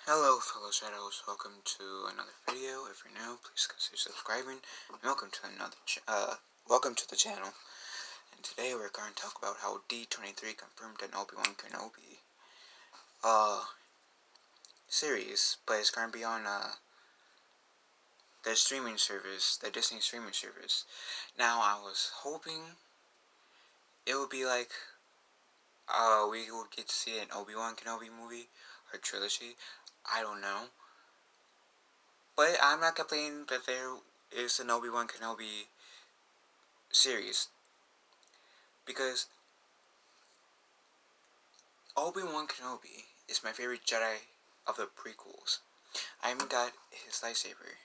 Hello fellow shadows, welcome to another video. If you're new, please consider subscribing, and welcome to the channel. And today we're going to talk about how D23 confirmed an Obi-Wan Kenobi series, but it's going to be on the streaming service, the Disney streaming service. Now I was hoping it would be like we would get to see an Obi-Wan Kenobi movie or trilogy. I don't know. But I'm not complaining that there is an Obi-Wan Kenobi series, because Obi-Wan Kenobi is my favorite Jedi of the prequels. I even got his lightsaber,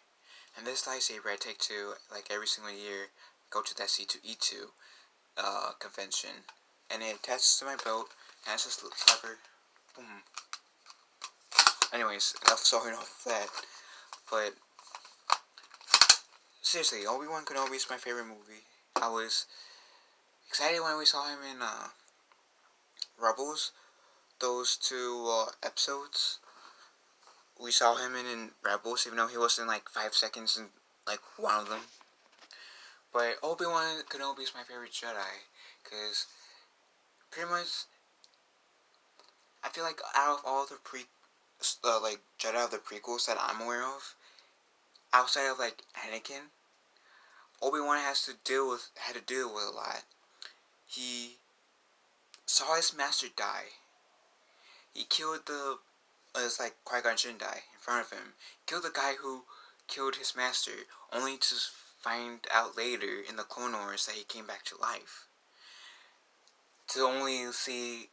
and this lightsaber I take to, like, every single year, go to that C2E2 convention, and it attaches to my belt, and it's just lever, boom. Anyways, enough showing off that, but seriously, Obi-Wan Kenobi is my favorite movie. I was excited when we saw him in Rebels, those two episodes. We saw him in Rebels, even though he was in like 5 seconds in like one of them. But Obi-Wan Kenobi is my favorite Jedi, because pretty much I feel like out of all the like Jedi of the prequels that I'm aware of, outside of like Anakin, Obi-Wan had to deal with a lot. He saw his master die. He killed it's like Qui-Gon Jinn die in front of him. Killed the guy who killed his master, only to find out later in the Clone Wars that he came back to life. To only see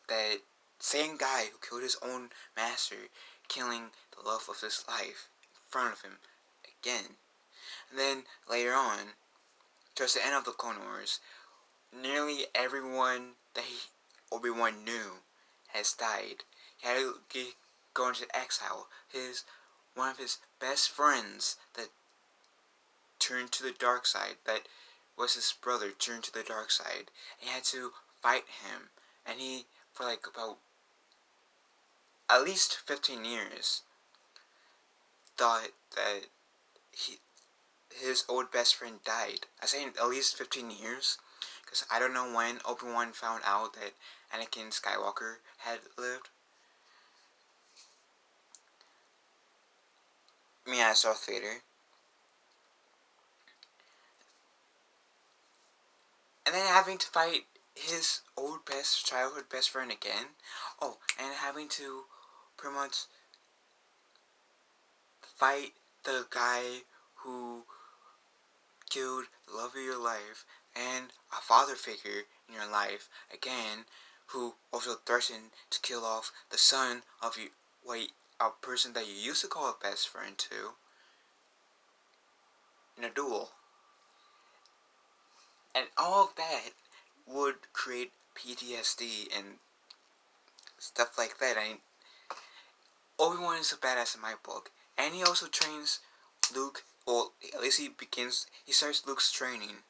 that same guy who killed his own master killing the love of his life in front of him again. And then later on, towards the end of the Clone Wars, nearly everyone that Obi-Wan knew has died. He had to go into exile. One of his best friends that turned to the dark side, that was his brother, turned to the dark side. He had to fight him, and he, for like about at least 15 years, thought that his old best friend died. I say at least 15 years, because I don't know when Obi-Wan found out that Anakin Skywalker had lived. Me as Darth Vader. And then having to fight his old childhood best friend again. Oh, and having to pretty much fight the guy who killed the love of your life and a father figure in your life again, who also threatened to kill off the son of a person that you used to call a best friend to, in a duel. And all of that would create PTSD and stuff like that. Obi-Wan is a badass in my book, and he also trains Luke. Well, at least he starts Luke's training.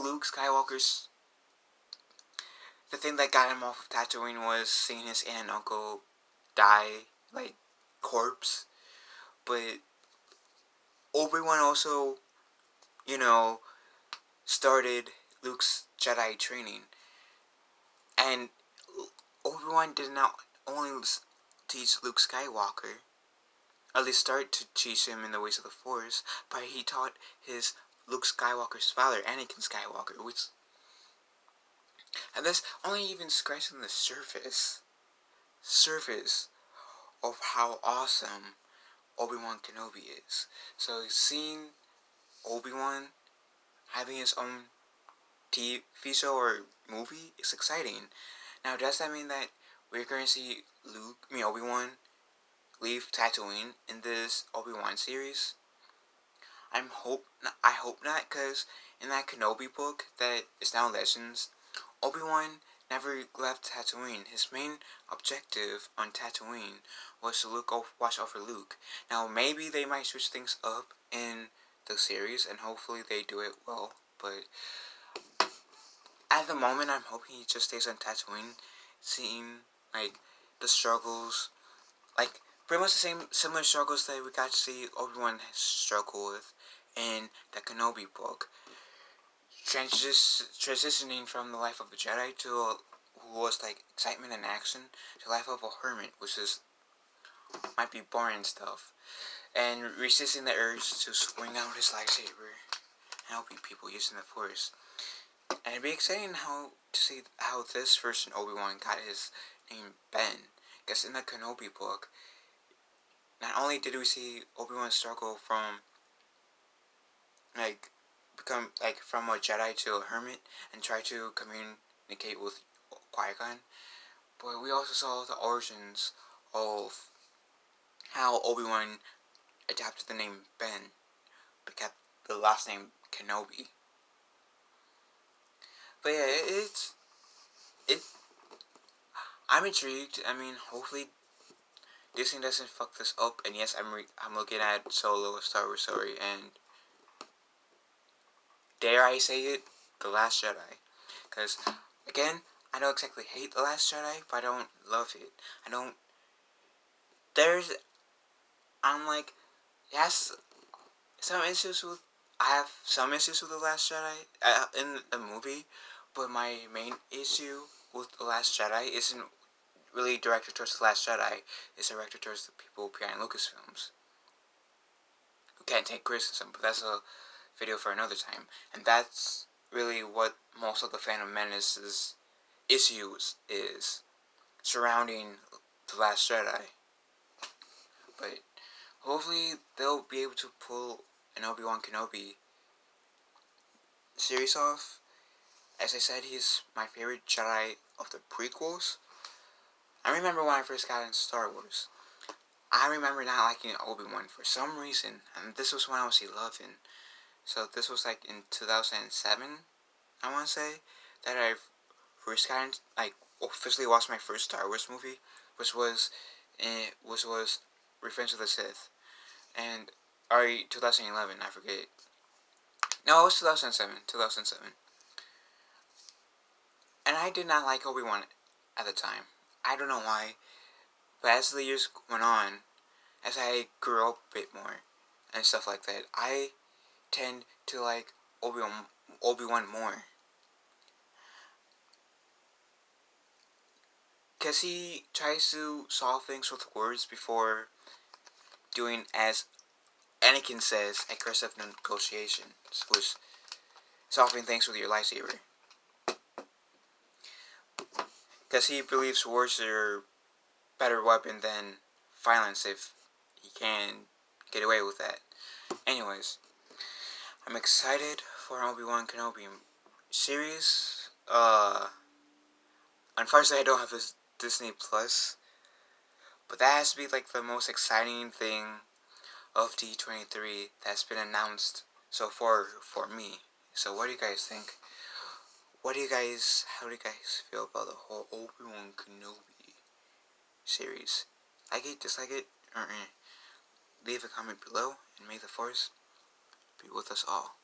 Luke Skywalker's, the thing that got him off of Tatooine was seeing his aunt and uncle die, like, corpse. But Obi-Wan also, started Luke's Jedi training. And Obi-Wan did not only teach Luke Skywalker, at least start to teach him in the ways of the Force, but he taught his Luke Skywalker's father, Anakin Skywalker, and that's only even scratching the surface of how awesome Obi-Wan Kenobi is. So seeing Obi-Wan having his own TV show or movie is exciting. Now, does that mean that we're going to see Obi-Wan leave Tatooine in this Obi-Wan series? I hope not, because in that Kenobi book that is now Legends, Obi-Wan never left Tatooine. His main objective on Tatooine was to watch over Luke. Now, maybe they might switch things up in the series, and hopefully they do it well, but at the moment, I'm hoping he just stays on Tatooine, seeing, like, the struggles, like pretty much the similar struggles that we got to see Obi-Wan struggle with in the Kenobi book. Transitioning from the life of a Jedi who was like excitement and action to the life of a hermit, which is might be boring stuff, and resisting the urge to swing out his lightsaber and helping people using the Force. And it'd be exciting to see how this version Obi-Wan got his name Ben, because in the Kenobi book, not only did we see Obi-Wan struggle from like become like from a Jedi to a hermit and try to communicate with Qui-Gon, but we also saw the origins of how Obi-Wan adapted the name Ben, but kept the last name Kenobi. But yeah, it. I'm intrigued. I mean, hopefully Disney doesn't fuck this up. And yes, I'm looking at Solo, a Star Wars story, and dare I say it, The Last Jedi. Because again, I don't exactly hate The Last Jedi, but I don't love it. I don't. There's. I'm like, yes, some issues with. I have some issues with The Last Jedi in the movie, but my main issue with The Last Jedi isn't really directed towards The Last Jedi. It's directed towards the people behind Lucasfilms who can't take criticism, but that's a video for another time. And that's really what most of the Phantom Menace's issues is surrounding The Last Jedi. But hopefully they'll be able to pull an Obi-Wan Kenobi series off. As I said, he's my favorite Jedi of the prequels. I remember when I first got into Star Wars, I remember not liking Obi-Wan for some reason, and this was when I was 11. So this was like in 2007, I want to say, that I first got into, like, officially watched my first Star Wars movie, which was Revenge of the Sith, and 2011, I forget. No, it was 2007. And I did not like Obi-Wan at the time. I don't know why, but as the years went on, as I grew up a bit more and stuff like that, I tend to like Obi-Wan more. Because he tries to solve things with words before doing, as Anakin says, aggressive negotiations, which solving things with your lightsaber. Because he believes words are a better weapon than violence if he can get away with that. Anyways, I'm excited for an Obi-Wan Kenobi series. Unfortunately, I don't have this Disney Plus, but that has to be like the most exciting thing of D23 that's been announced so far for me. So what do you guys think? How do you guys feel about the whole Obi-Wan Kenobi series? Like it, dislike it, or leave a comment below, and may the Force be with us all.